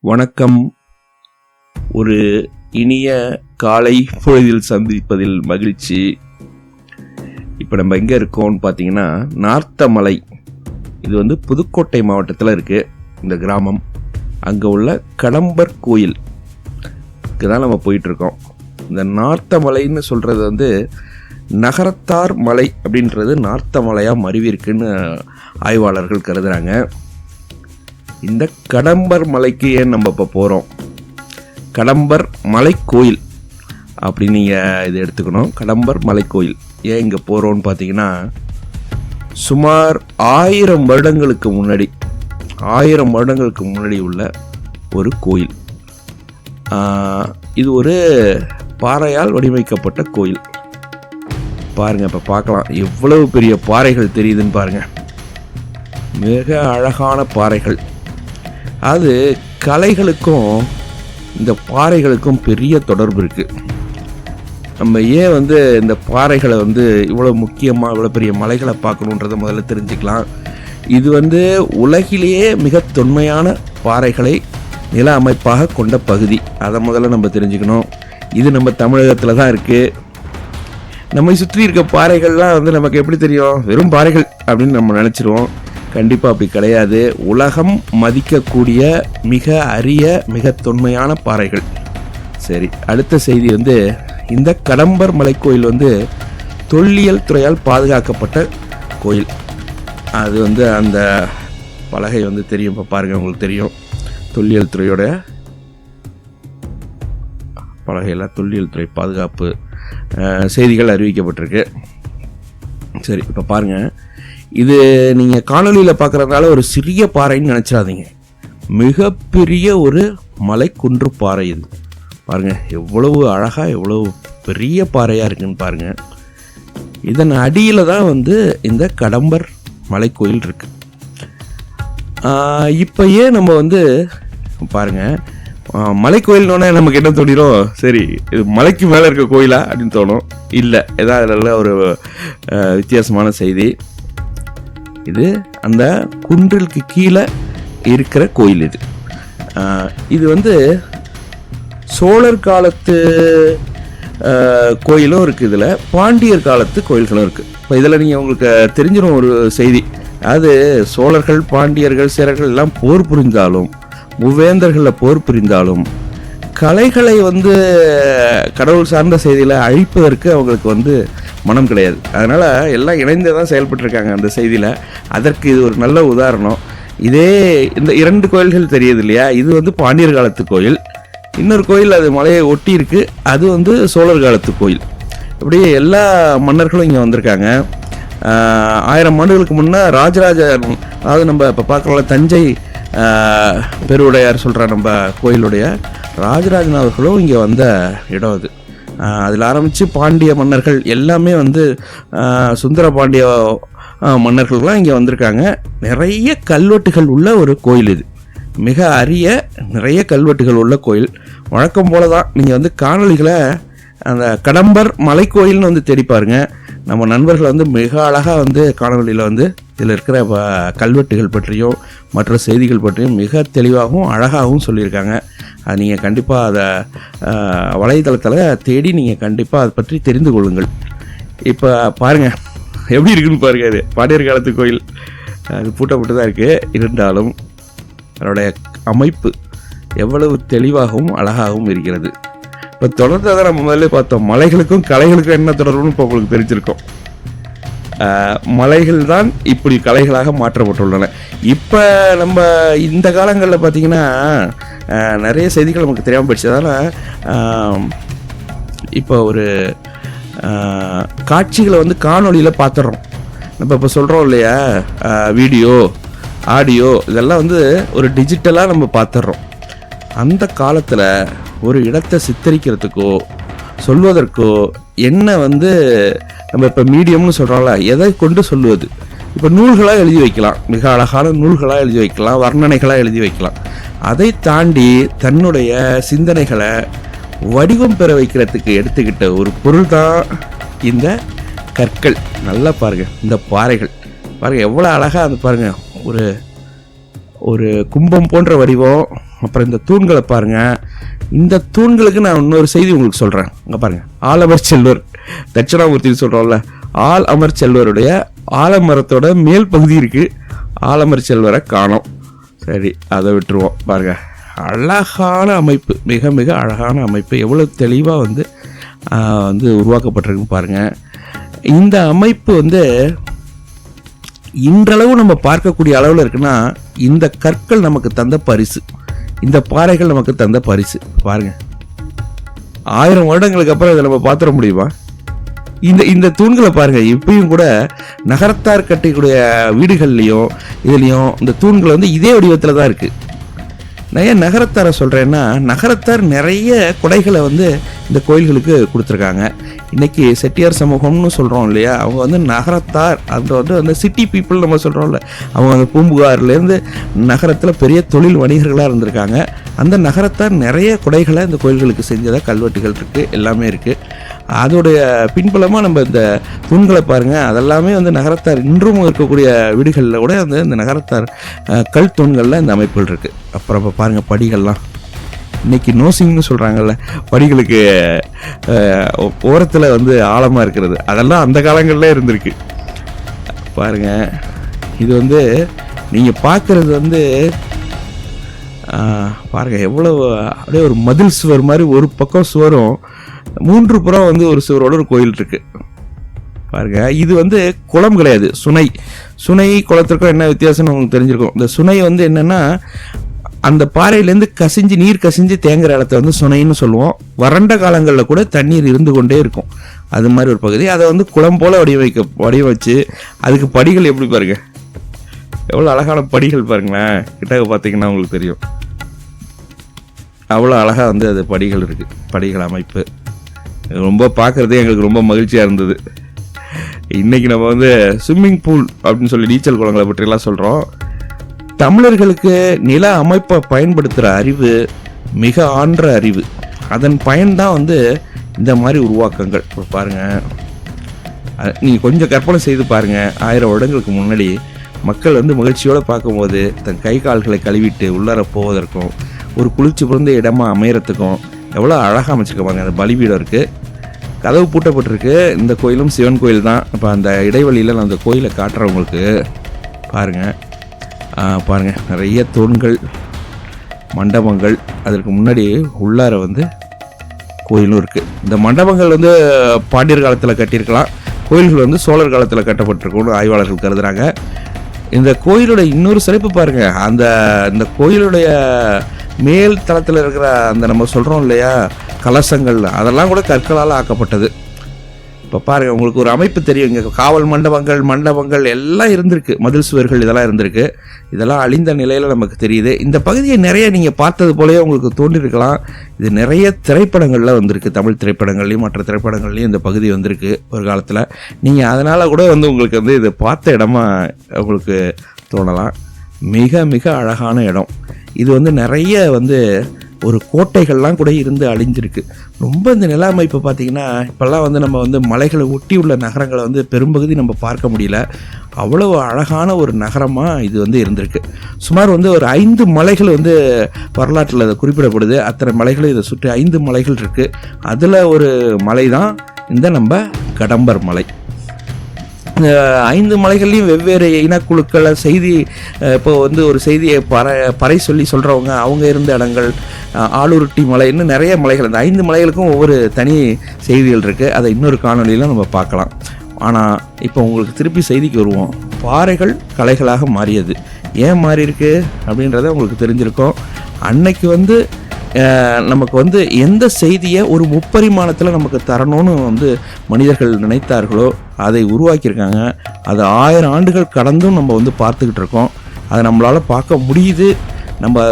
வணக்கம். ஒரு இனிய காலை பொழுதில் சந்திப்பதில் மகிழ்ச்சி. இப்போ நம்ம எங்கே இருக்கோம்னு பார்த்தீங்கன்னா நார்த்தமலை. இது புதுக்கோட்டை மாவட்டத்தில் இருக்குது இந்த கிராமம். அங்கே உள்ள கடம்பர் கோயிலுக்கு தான் நம்ம போயிட்டுருக்கோம். இந்த நார்த்தமலைன்னு சொல்கிறது நகரத்தார் மலை அப்படின்றது நார்த்தமலையாக மருவிருக்குன்னு ஆய்வாளர்கள் கருதுகிறாங்க. இந்த கடம்பர் மலைக்கு ஏன் நம்ம இப்போ போகிறோம்? கடம்பர் மலை கோயில் அப்படி நீங்கள் இதை எடுத்துக்கணும். கடம்பர் மலை கோயில் ஏன் இங்கே போகிறோன்னு பார்த்தீங்கன்னா, சுமார் 1000 வருடங்களுக்கு முன்னாடி உள்ள ஒரு கோயில். இது ஒரு பாறையால் வடிவமைக்கப்பட்ட கோயில். பாருங்கள், இப்போ பார்க்கலாம் எவ்வளவு பெரிய பாறைகள் தெரியுதுன்னு பாருங்கள். மிக அழகான பாறைகள். அது கலைகளுக்கும் இந்த பாறைகளுக்கும் பெரிய தொடர்பு இருக்குது. நம்ம ஏன் இந்த பாறைகளை இவ்வளோ முக்கியமாக இவ்வளோ பெரிய மலைகளை பார்க்கணுன்றதை முதல்ல தெரிஞ்சுக்கலாம். இது உலகிலேயே மிக தொன்மையான பாறைகளை நில அமைப்பாக கொண்ட பகுதி. அதை முதல்ல நம்ம தெரிஞ்சுக்கணும். இது நம்ம தமிழகத்தில் தான் இருக்குது. நம்மை சுற்றி இருக்க பாறைகள்லாம் நமக்கு எப்படி தெரியும்? வெறும் பாறைகள் அப்படின்னு நம்ம நினச்சிருவோம். கண்டிப்பாக அப்படி கிடையாது. உலகம் மதிக்கக்கூடிய மிக அரிய மிக தொன்மையான பாறைகள். சரி, அடுத்த செய்தி இந்த கடம்பர் மலைக்கோயில் தொல்லியல் துறையால் பாதுகாக்கப்பட்ட கோயில். அது அந்த பலகை தெரியும். இப்போ பாருங்கள், உங்களுக்கு தெரியும். தொல்லியல் துறையோட பலகையில் தொல்லியல் துறை பாதுகாப்பு செய்திகள் அறிவிக்கப்பட்டிருக்கு. சரி, இப்போ பாருங்கள். இது நீங்கள் காணொலியில் பார்க்குறதுனால ஒரு சிறிய பாறைன்னு நினச்சிடாதீங்க. மிகப்பெரிய ஒரு மலை குன்று பாறை. இது பாருங்கள் எவ்வளவு அழகாக எவ்வளவு பெரிய பாறையாக இருக்குன்னு பாருங்கள். இதன் அடியில் தான் இந்த கடம்பர் மலை கோயில் இருக்குது. இப்போ ஏன் நம்ம பாருங்கள், மலை கோயில்னோடனே நமக்கு என்ன தோணிடும்? சரி, இது மலைக்கு மேலே இருக்க கோயிலா அப்படின்னு தோணும். இல்லை, ஏதாவது நல்ல ஒரு வித்தியாசமான செய்தி. இது அந்த குன்றிற்கு கீழே இருக்கிற கோயில். இது சோழர் காலத்து கோயிலும் இருக்குது. இதில் பாண்டியர் காலத்து கோயில்களும் இருக்குது. இப்போ இதில் நீங்கள் உங்களுக்கு தெரிஞ்சிடும் ஒரு செய்தி. அது சோழர்கள், பாண்டியர்கள், சேரர்கள் எல்லாம் போர் புரிந்தாலும், மூவேந்தர்களில் போர் புரிந்தாலும் கலைகளை கடவுள் சார்ந்த செய்தியில் அழிப்பதற்கு அவங்களுக்கு மனம் கிடையாது. அதனால் எல்லாம் இணைந்து தான் செயல்பட்டுருக்காங்க அந்த செய்தியில். அதற்கு இது ஒரு நல்ல உதாரணம். இதே இந்த 2 கோயில்கள் தெரியுது இல்லையா? இது பாண்டியர் காலத்து கோயில். இன்னொரு கோயில் அது மலையை ஒட்டி இருக்குது. அது சோழர் காலத்து கோயில். இப்படி எல்லா மன்னர்களும் இங்கே வந்திருக்காங்க. 1000 ஆண்டுகளுக்கு முன்னே ராஜராஜ, அதாவது நம்ம இப்போ பார்க்குறோம்ல தஞ்சை பெருவுடையார் சொல்கிற நம்ம கோயிலுடைய ராஜராஜன் அவர்களும் இங்கே வந்த இடம் அது. அதில் ஆரம்பித்து பாண்டிய மன்னர்கள் எல்லாமே சுந்தர பாண்டிய மன்னர்கள்லாம் இங்கே வந்திருக்காங்க. நிறைய கல்வெட்டுகள் உள்ள ஒரு கோயில். இது மிக அரிய நிறைய கல்வெட்டுகள் உள்ள கோயில். வழக்கம் போல தான் நீங்கள் காணொலிகளை அந்த கடம்பர் மலைக்கோயில்னு தேடி பாருங்க. நம்ம நண்பர்கள் மிக அழகாக காணொலியில் இதில் இருக்கிற கல்வெட்டுகள் பற்றியும் மற்ற செய்திகள் பற்றியும் மிக தெளிவாகவும் அழகாகவும் சொல்லியிருக்காங்க. அது நீங்கள் கண்டிப்பாக அதை வலைத்தளத்தில் தேடி நீங்கள் கண்டிப்பாக அதை பற்றி தெரிந்து கொள்ளுங்கள். இப்போ பாருங்கள் எப்படி இருக்குன்னு பாருங்கள். அது பாண்டியர் காலத்து கோயில். அது பூட்டப்பட்டு தான் இருக்குது. இருந்தாலும் அதனுடைய அமைப்பு எவ்வளவு தெளிவாகவும் அழகாகவும் இருக்கிறது. இப்போ தொடர்ந்து தான் நம்ம முதல்ல பார்த்தோம். மலைகளுக்கும் கலைகளுக்கும் என்ன தொடர்புன்னு இப்போ உங்களுக்கு தெரிஞ்சிருக்கோம். மலைகள் தான் இப்படி கலைகளாக மாற்றப்பட்டுள்ளன. இப்போ நம்ம இந்த காலங்களில் பார்த்திங்கன்னா நிறைய செய்திகள் நமக்கு தெரியாமல் போயிடுச்சு. அதனால் இப்போ ஒரு காட்சிகளை காணொலியில் பார்த்துட்றோம். நம்ம இப்போ சொல்கிறோம் இல்லையா, வீடியோ ஆடியோ இதெல்லாம் ஒரு டிஜிட்டலாக நம்ம பார்த்துட்றோம். அந்த காலத்தில் ஒரு இடத்தை சித்தரிக்கிறதுக்கோ சொல்வதற்கோ என்ன நம்ம இப்போ மீடியம்னு சொல்கிறோம்ல, எதை கொண்டு சொல்லுவது? இப்போ நூல்களாக எழுதி வைக்கலாம், மிக அழகான நூல்களாக எழுதி வைக்கலாம், வர்ணனைகளாக எழுதி வைக்கலாம். அதை தாண்டி தன்னுடைய சிந்தனைகளை வடிவம் பெற வைக்கிறதுக்கு எடுத்துக்கிட்ட ஒரு பொருள் தான் இந்த கற்கள். நல்லா பாருங்கள், இந்த பாறைகள் பாருங்கள் எவ்வளோ அழகாக பாருங்கள். ஒரு ஒரு கும்பம் போன்ற வடிவம், அப்புறம் இந்த தூண்களை பாருங்கள். இந்த தூண்களுக்கு நான் இன்னொரு செய்தி உங்களுக்கு சொல்கிறேன். அங்கே பாருங்கள், ஆலமர் செல்வர் தட்சிணாமூர்த்தின்னு சொல்கிறோம்ல, ஆலமர் செல்வருடைய ஆலமரத்தோட மேல் பகுதி இருக்குது. ஆலமர் செல்வரை காணோம். சரி, அதை விட்டுருவோம். பாருங்கள், அழகான அமைப்பு, மிக மிக அழகான அமைப்பு. எவ்வளோ தெளிவாக வந்து உருவாக்கப்பட்டிருக்குன்னு பாருங்கள். இந்த அமைப்பு வந்து இன்றளவு நம்ம பார்க்கக்கூடிய அளவில் இருக்குன்னா இந்த கற்கள் நமக்கு தந்த பரிசு, இந்த பாறைகள் நமக்கு தந்த பரிசு. பாருங்கள், 1000 வருடங்களுக்கு அப்புறம் இதை நம்ம பார்த்துட முடியுமா? இந்த தூண்களை பாருங்கள், இப்பயும் கூட நகரத்தார் கட்டக்கூடிய வீடுகள்லையும் இதுலேயும் இந்த தூண்கள் வந்து இதே வடிவத்தில் தான் இருக்குது. நான் ஏன் நகரத்தாரை சொல்கிறேன்னா, நகரத்தார் நிறைய கொடைகளை வந்து இந்த கோயில்களுக்கு கொடுத்துருக்காங்க. இன்றைக்கி செட்டியார் சமூகம்னு சொல்கிறோம் இல்லையா, அவங்க வந்து நகரத்தார், அந்த சிட்டி பீப்புள் நம்ம சொல்கிறோம்ல, அவங்க அந்த பூம்புகார்லேருந்து நகரத்தில் பெரிய தொழில் வணிகர்களாக இருந்திருக்காங்க. அந்த நகரத்தார் நிறைய கொடைகளை இந்த கோயில்களுக்கு செஞ்சதாக கல்வெட்டுகள் இருக்குது, எல்லாமே இருக்குது. அதோடைய பின்புலமாக நம்ம இந்த தூண்களை பாருங்கள், அதெல்லாமே வந்து நகரத்தார் இன்றும் இருக்கக்கூடிய வீடுகளில் கூட வந்து இந்த நகரத்தார் கல் தூண்களில் இந்த அமைப்புகள் இருக்குது. அப்புறம் இப்போ பாருங்கள், படிகள்லாம் இன்றைக்கி நோசிங்னு சொல்கிறாங்கல்ல, படிகளுக்கு ஓரத்தில் வந்து ஆழமாக இருக்கிறது, அதெல்லாம் அந்த காலங்களில் இருந்திருக்கு. பாருங்கள், இது வந்து நீங்கள் பார்க்குறது வந்து பாருங்கள் எவ்வளோ அப்படியே ஒரு மதில் சுவர் மாதிரி, ஒரு பக்கம் சுவரும் 3 புறம் வந்து ஒரு சுவரோட ஒரு கோயில் இருக்குது. பாருங்க, இது வந்து குளம் கிடையாது, சுனை குளத்திற்கும் என்ன வித்தியாசம்னு உங்களுக்கு தெரிஞ்சிருக்கும். இந்த சுனை வந்து என்னென்னா, அந்த பாறையிலேருந்து நீர் கசிஞ்சு தேங்குற இடத்த வந்து சுனைன்னு சொல்லுவோம். வறண்ட காலங்களில் கூட தண்ணீர் இருந்து கொண்டே இருக்கும், அது மாதிரி ஒரு பகுதி. அதை வந்து குளம் போல் வடிவமைச்சு அதுக்கு படிகள் எப்படி பாருங்க, எவ்வளோ அழகான படிகள் பாருங்களேன். கிட்ட பார்த்தீங்கன்னா உங்களுக்கு தெரியும், அவ்வளோ அழகாக வந்து அது படிகள் இருக்குது. படிகள் அமைப்பு ரொம்ப பார்க்குறதே எங்களுக்கு ரொம்ப மகிழ்ச்சியாக இருந்தது. இன்றைக்கி நம்ம வந்து ஸ்விம்மிங் பூல் அப்படின்னு சொல்லி நீச்சல் குளங்களை பற்றியெல்லாம் சொல்கிறோம். தமிழர்களுக்கு நில அமைப்பை பயன்படுத்துகிற அறிவு மிக ஆன்ற அறிவு. அதன் பயன்தான் வந்து இந்த மாதிரி உருவாக்கங்கள். இப்போ பாருங்கள், நீங்கள் கொஞ்சம் கற்பனை செய்து பாருங்கள், 1000 வருடங்களுக்கு முன்னாடி மக்கள் வந்து மகிழ்ச்சியோடு பார்க்கும்போது தன் கை கால்களை கழுவிட்டு உள்ளார போவதற்கும் ஒரு குளிர்ச்சி பிறந்த இடமா அமையறதுக்கும் எவ்வளோ அழகாக அமைச்சிருக்க. அந்த பலிபீடம் இருக்குது, கதவு பூட்டப்பட்டிருக்கு. இந்த கோயிலும் சிவன் கோயில் தான். இப்போ அந்த இடைவெளியில் நான் அந்த கோயிலை காட்டுறவங்களுக்கு பாருங்கள், நிறைய தூண்கள், மண்டபங்கள், அதற்கு முன்னாடி உள்ளார வந்து கோயிலும் இருக்குது. இந்த மண்டபங்கள் வந்து பாண்டியர் காலத்தில் கட்டியிருக்கலாம், கோயில்கள் வந்து சோழர் காலத்தில் கட்டப்பட்டிருக்கும்னு ஆய்வாளர்கள் கருதுகிறாங்க. இந்த கோயிலோட இன்னொரு சிறப்பு பாருங்கள், இந்த கோயிலுடைய மேல் தளத்தில் இருக்கிற அந்த நம்ம சொல்கிறோம் இல்லையா கலசங்கள், அதெல்லாம் கூட கற்களால் ஆக்கப்பட்டது. இப்போ பாருங்கள், உங்களுக்கு ஒரு அமைப்பு தெரியும். இங்கே காவல் மண்டபங்கள் எல்லாம் இருந்திருக்கு, மதில் சுவர்கள் இதெல்லாம் இருந்திருக்கு. இதெல்லாம் அழிந்த நிலையில் நமக்கு தெரியுது. இந்த பகுதியை நிறைய நீங்கள் பார்த்தது போலயே உங்களுக்கு தோன்றிருக்கலாம். இது நிறைய திரைப்படங்களில் வந்திருக்கு, தமிழ் திரைப்படங்கள்லையும் மற்ற திரைப்படங்கள்லையும் இந்த பகுதி வந்திருக்கு ஒரு காலத்தில். நீங்கள் அதனால் கூட வந்து உங்களுக்கு வந்து இதை பார்த்த இடமா உங்களுக்கு தோணலாம். மிக மிக அழகான இடம் இது. வந்து நிறைய வந்து ஒரு கோட்டைகள்லாம் கூட இருந்து அழிஞ்சிருக்கு. ரொம்ப இந்த நில அமைப்பு பார்த்திங்கன்னா, இப்போல்லாம் வந்து நம்ம வந்து மலைகளை ஒட்டி உள்ள நகரங்களை வந்து பெரும்பகுதி நம்ம பார்க்க முடியல. அவ்வளோ அழகான ஒரு நகரமாக இது வந்து இருந்திருக்கு. சுமார் வந்து ஒரு 5 மலைகள் வந்து வரலாற்றில் குறிப்பிடப்படுது. அத்தனை மலைகளும் இதை சுற்றி 5 மலைகள் இருக்குது. அதில் ஒரு மலை தான் இந்த நம்ம கடம்பர் மலை. 5 மலைகள்லையும் வெவ்வேறு இனக்குழுக்களை செய்தி, இப்போ வந்து ஒரு செய்தியை பறை சொல்லி சொல்கிறவங்க அவங்க இருந்த இடங்கள், ஆளுருட்டி மலை, இன்னும் நிறைய மலைகள். இந்த 5 மலைகளுக்கும் ஒவ்வொரு தனி செய்திகள் இருக்குது. அதை இன்னொரு காணொலியில் நம்ம பார்க்கலாம். ஆனால் இப்போ உங்களுக்கு திருப்பி செய்திக்கு வருவோம். பாறைகள் கலைகளாக மாறியது ஏன் மாறி இருக்கு அப்படின்றத உங்களுக்கு தெரிஞ்சிருக்கும். அன்னைக்கு வந்து நமக்கு வந்து எந்த செய்தியை ஒரு முப்பரிமாணத்தில் நமக்கு தரணும்னு வந்து மனிதர்கள் நினைத்தார்களோ அதை உருவாக்கியிருக்காங்க. அது 1000 ஆண்டுகள் கடந்தும் நம்ம வந்து பார்த்துக்கிட்டு இருக்கோம். அதை நம்மளால் பார்க்க முடியுது. நம்ம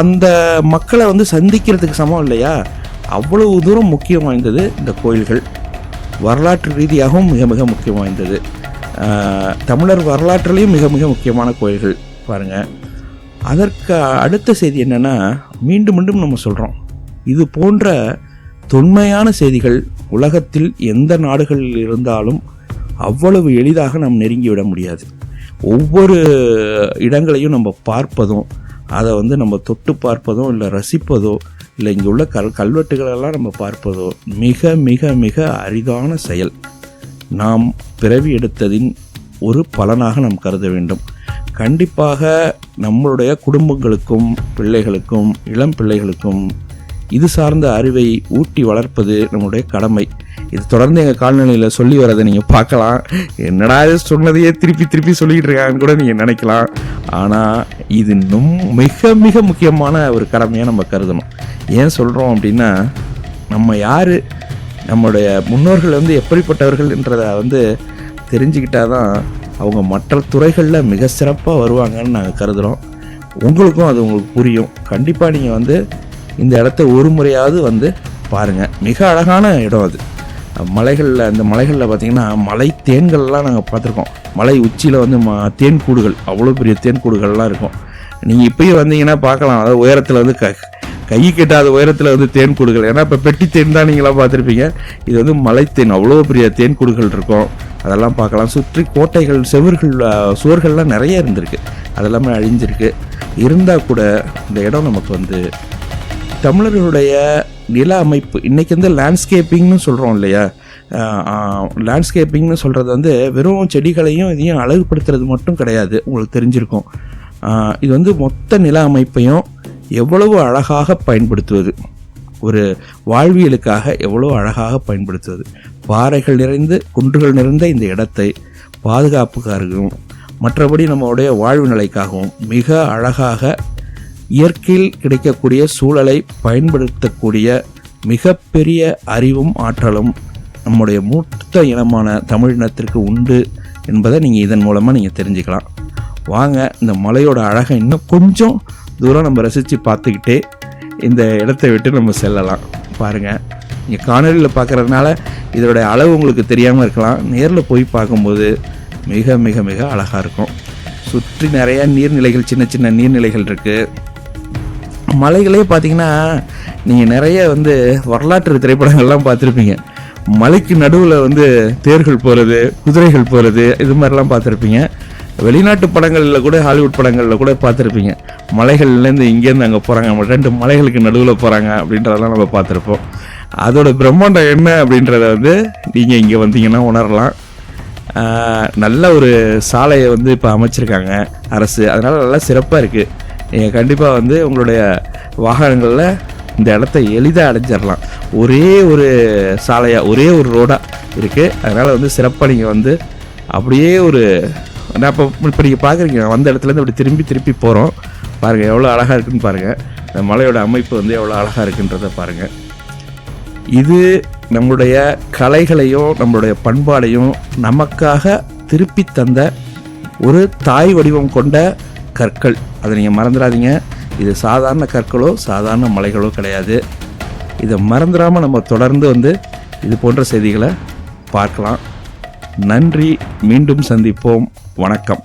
அந்த மக்களை வந்து சந்திக்கிறதுக்கு சமம் இல்லையா? அவ்வளவு தூரம் முக்கியம் வாய்ந்தது இந்த கோயில்கள். வரலாற்று ரீதியாகவும் மிக மிக முக்கியம் வாய்ந்தது. தமிழர் வரலாற்றிலையும் மிக மிக முக்கியமான கோயில்கள் பாருங்கள். அதற்கு அடுத்த செய்தி என்னென்னா, மீண்டும் மீண்டும் நம்ம சொல்கிறோம், இது போன்ற தொன்மையான செய்திகள் உலகத்தில் எந்த நாடுகளில் இருந்தாலும் அவ்வளவு எளிதாக நாம் நெருங்கிவிட முடியாது. ஒவ்வொரு இடங்களையும் நம்ம பார்ப்பதும் அதை வந்து நம்ம தொட்டு பார்ப்பதோ இல்லை ரசிப்பதோ இல்லை இங்கே உள்ள கல்வெட்டுகளெல்லாம் நம்ம பார்ப்பதோ மிக மிக மிக அரிதான செயல். நாம் பிறவி எடுத்ததின் ஒரு பலனாக நாம் கருத வேண்டும். கண்டிப்பாக நம்மளுடைய குடும்பங்களுக்கும் பிள்ளைகளுக்கும் இளம் பிள்ளைகளுக்கும் இது சார்ந்த அறிவை ஊட்டி வளர்ப்பது நம்முடைய கடமை. இது தொடர்ந்து எங்கள் கால்நிலையில் சொல்லி வரதை நீங்கள் பார்க்கலாம். என்னடா இது சொன்னதையே திருப்பி திருப்பி சொல்லிக்கிட்டு இருக்காங்கன்னு கூட நீங்கள் நினைக்கலாம். ஆனால் இது இன்னும் மிக மிக முக்கியமான ஒரு கடமையாக நம்ம கருதணும். ஏன் சொல்கிறோம் அப்படின்னா, நம்ம யார், நம்மளுடைய முன்னோர்கள் வந்து எப்படிப்பட்டவர்கள் என்றதை வந்து தெரிஞ்சுக்கிட்டால் தான் அவங்க மற்ற துறைகளில் மிக சிறப்பாக வருவாங்கன்னு நாங்கள் கருதுகிறோம். உங்களுக்கும் அது உங்களுக்கு புரியும். கண்டிப்பாக நீங்கள் வந்து இந்த இடத்த ஒரு முறையாவது வந்து பாருங்கள். மிக அழகான இடம் அது. மலைகளில், அந்த மலைகளில் பார்த்திங்கன்னா மலை தேன்கள்லாம் நாங்கள் பார்த்துருக்கோம். மலை உச்சியில் வந்து தேன் கூடுகள், அவ்வளோ பெரிய தேன் கூடுகள்லாம் இருக்கும். நீங்கள் இப்போயும் வந்தீங்கன்னா பார்க்கலாம். அதாவது உயரத்தில் வந்து கை கெட்டாத உயரத்தில் வந்து தேன் கூடுகள். ஏன்னா இப்போ பெட்டி தேன் தான் நீங்களாம் பார்த்துருப்பீங்க. இது வந்து மலை தேன், அவ்வளோ பெரிய தேன் கூடுகள் இருக்கும். அதெல்லாம் பார்க்கலாம். சுற்றி கோட்டைகள், சுவர்கள்லாம் நிறைய இருந்திருக்கு. அதெல்லாமே அழிஞ்சிருக்கு. இருந்தால் கூட இந்த இடம் நமக்கு வந்து தமிழர்களுடைய நில அமைப்பு, இன்றைக்கி வந்து லேண்ட்ஸ்கேப்பிங்னு சொல்கிறோம் இல்லையா. லேண்ட்ஸ்கேப்பிங்னு சொல்கிறது வந்து வெறும் செடிகளையும் இதையும் அழகுபடுத்துறது மட்டும் கிடையாது. உங்களுக்கு தெரிஞ்சிருக்கும். இது வந்து மொத்த நில அமைப்பையும் எவ்வளவு அழகாக பயன்படுத்துவது, ஒரு வாழ்வியலுக்காக எவ்வளோ அழகாக பயன்படுத்துவது. பாறைகள் நிறைந்து குன்றுகள் நிறைந்த இந்த இடத்தை பாதுகாப்புக்காகவும் மற்றபடி நம்மளுடைய வாழ்வு நிலைக்காகவும் மிக அழகாக இயற்கையில் கிடைக்கக்கூடிய சூழலை பயன்படுத்தக்கூடிய மிகப்பெரிய அறிவும் ஆற்றலும் நம்முடைய மூத்த இனமான தமிழினத்திற்கு உண்டு என்பதை நீங்கள் இதன் மூலமாக நீங்கள் தெரிஞ்சுக்கலாம். வாங்க, இந்த மலையோட அழகை இன்னும் கொஞ்சம் தூரம் நம்ம ரசித்து பார்த்துக்கிட்டே இந்த இடத்தை விட்டு நம்ம செல்லலாம். பாருங்கள், நீங்கள் காணொலியில் பார்க்குறதுனால இதோடைய அளவு உங்களுக்கு தெரியாமல் இருக்கலாம். நேரில் போய் பார்க்கும்போது மிக மிக மிக அழகாக இருக்கும். சுற்றி நிறையா நீர்நிலைகள், சின்ன சின்ன நீர்நிலைகள் இருக்குது. மலைகளே பார்த்திங்கன்னா நீங்கள் நிறைய வந்து வரலாற்று திரைப்படங்கள்லாம் பார்த்துருப்பீங்க. மலைக்கு நடுவில் வந்து தேர்கள் போகிறது, குதிரைகள் போகிறது, இது மாதிரிலாம் பார்த்துருப்பீங்க. வெளிநாட்டு படங்களில் கூட, ஹாலிவுட் படங்களில் கூட பார்த்துருப்பீங்க. மலைகள்லேருந்து இங்கேருந்து அங்கே போகிறாங்க, 2 மலைகளுக்கு நடுவில் போகிறாங்க அப்படின்றதெல்லாம் நம்ம பார்த்துருப்போம். அதோட பிரம்மாண்டம் என்ன அப்படின்றத வந்து நீங்கள் இங்கே வந்தீங்கன்னா உணரலாம். நல்ல ஒரு சாலையை வந்து இப்போ அமைச்சிருக்காங்க அரசு. அதனால் நல்லா சிறப்பாக இருக்குது. நீங்கள் கண்டிப்பாக வந்து உங்களுடைய வாகனங்களில் இந்த இடத்த எளிதாக அடைஞ்சிடலாம். ஒரே ஒரு சாலையாக, ஒரே ஒரு ரோடாக இருக்குது. அதனால் வந்து சிறப்பாக நீங்கள் வந்து அப்படியே ஒரு, நான் இப்போ நீங்கள் பார்க்குறீங்க, வந்த இடத்துலேருந்து அப்படி திரும்பி திருப்பி போகிறோம். பாருங்கள் எவ்வளோ அழகாக இருக்குதுன்னு பாருங்கள். இந்த மலையோட அமைப்பு வந்து எவ்வளோ அழகாக இருக்குன்றதை பாருங்கள். இது நம்மளுடைய கலைகளையும் நம்மளுடைய பண்பாடையும் நமக்காக திருப்பி தந்த ஒரு தாய் வடிவம் கொண்ட கற்கள். அதை நீங்கள் மறந்துடாதீங்க. இது சாதாரண கற்களோ சாதாரண மலைகளோ கிடையாது. இதை மறந்துடாமல் நம்ம தொடர்ந்து வந்து இது போன்ற செய்திகளை பார்க்கலாம். நன்றி. மீண்டும் சந்திப்போம். வணக்கம்.